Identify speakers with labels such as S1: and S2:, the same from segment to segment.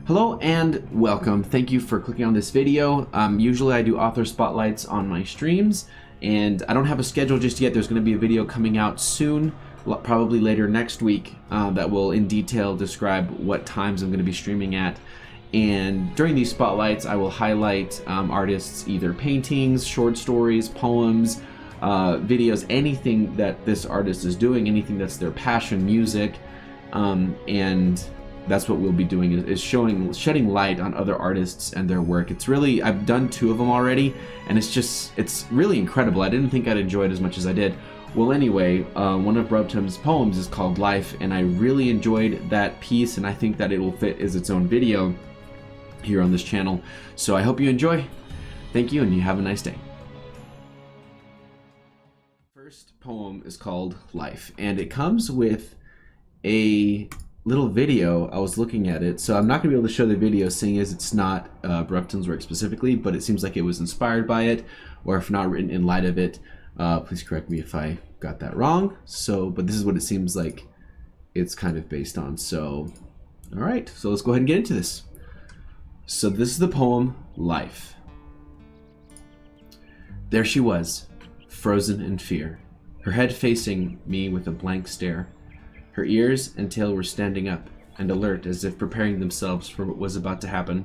S1: Hello and welcome. Thank you for clicking on this video. Usually I do author spotlights on my streams, and I don't have a schedule just yet. There's going to be a video coming out soon, probably later next week, that will in detail describe what times I'm going to be streaming at. And during these spotlights, I will highlight artists' either paintings, short stories, poems, videos, anything that this artist is doing, anything that's their passion, music, and that's what we'll be doing, is shedding light on other artists and their work. It's really, I've done 2 of them already, and it's really incredible. I didn't think I'd enjoy it as much as I did. Well, anyway, one of Bruvton's poems is called Life, and I really enjoyed that piece, and I think that it will fit as its own video here on this channel. So I hope you enjoy. Thank you, and you have a nice day. First poem is called Life, and it comes with a little video. I was looking at it, so I'm not gonna be able to show the video, seeing as it's not Bruvton's work specifically, but it seems like it was inspired by it, or if not, written in light of it. Please correct me if I got that wrong. But this is what it seems like it's kind of based on. So, all right, so let's go ahead and get into this. So this is the poem, Life. There she was, frozen in fear, her head facing me with a blank stare. Her ears and tail were standing up and alert, as if preparing themselves for what was about to happen.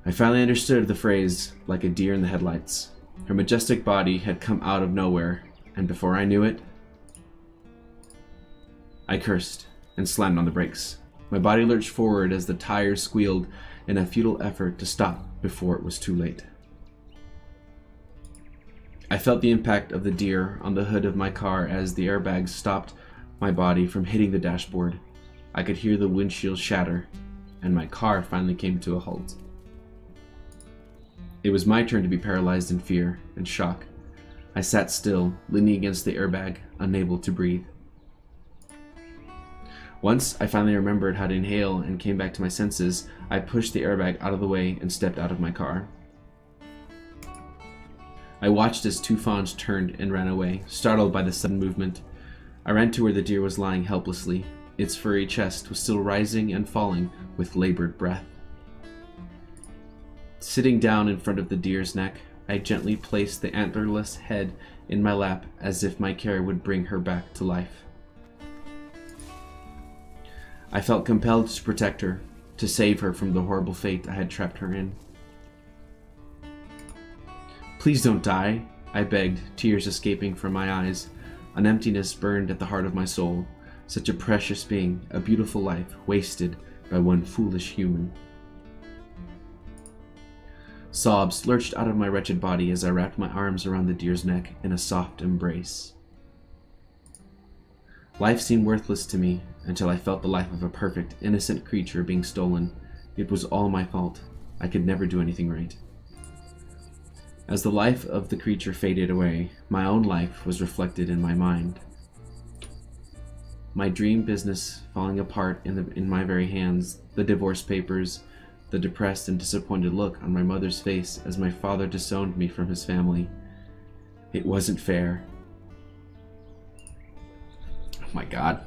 S1: I finally understood the phrase, like a deer in the headlights. Her majestic body had come out of nowhere, and before I knew it, I cursed and slammed on the brakes. My body lurched forward as the tires squealed in a futile effort to stop before it was too late. I felt the impact of the deer on the hood of my car as the airbags stopped my body from hitting the dashboard. I could hear the windshield shatter, and my car finally came to a halt. It was my turn to be paralyzed in fear and shock. I sat still, leaning against the airbag, unable to breathe. Once I finally remembered how to inhale and came back to my senses, I pushed the airbag out of the way and stepped out of my car. I watched as 2 fawns turned and ran away, startled by the sudden movement. I ran to where the deer was lying helplessly. Its furry chest was still rising and falling with labored breath. Sitting down in front of the deer's neck, I gently placed the antlerless head in my lap, as if my care would bring her back to life. I felt compelled to protect her, to save her from the horrible fate I had trapped her in. Please don't die, I begged, tears escaping from my eyes. An emptiness burned at the heart of my soul. Such a precious being, a beautiful life, wasted by one foolish human. Sobs lurched out of my wretched body as I wrapped my arms around the deer's neck in a soft embrace. Life seemed worthless to me until I felt the life of a perfect, innocent creature being stolen. It was all my fault. I could never do anything right. As the life of the creature faded away, my own life was reflected in my mind. My dream business falling apart in my very hands, the divorce papers, the depressed and disappointed look on my mother's face as my father disowned me from his family. It wasn't fair. Oh my God.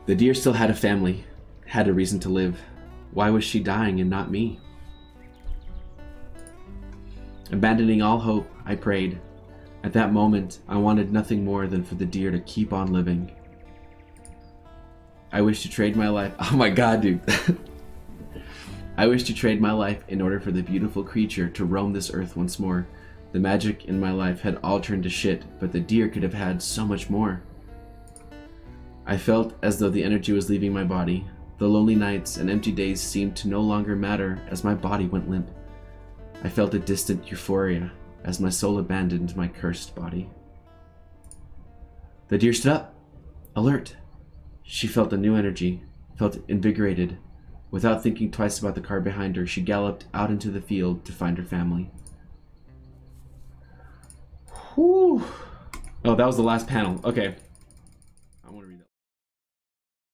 S1: The deer still had a family, had a reason to live. Why was she dying and not me? Abandoning all hope, I prayed. At that moment, I wanted nothing more than for the deer to keep on living. I wished to trade my life. Oh my God, dude. I wished to trade my life in order for the beautiful creature to roam this earth once more. The magic in my life had all turned to shit, but the deer could have had so much more. I felt as though the energy was leaving my body. The lonely nights and empty days seemed to no longer matter as my body went limp. I felt a distant euphoria as my soul abandoned my cursed body. The deer stood up, alert. She felt a new energy, felt invigorated. Without thinking twice about the car behind her, she galloped out into the field to find her family. Whew. Oh, that was the last panel. Okay.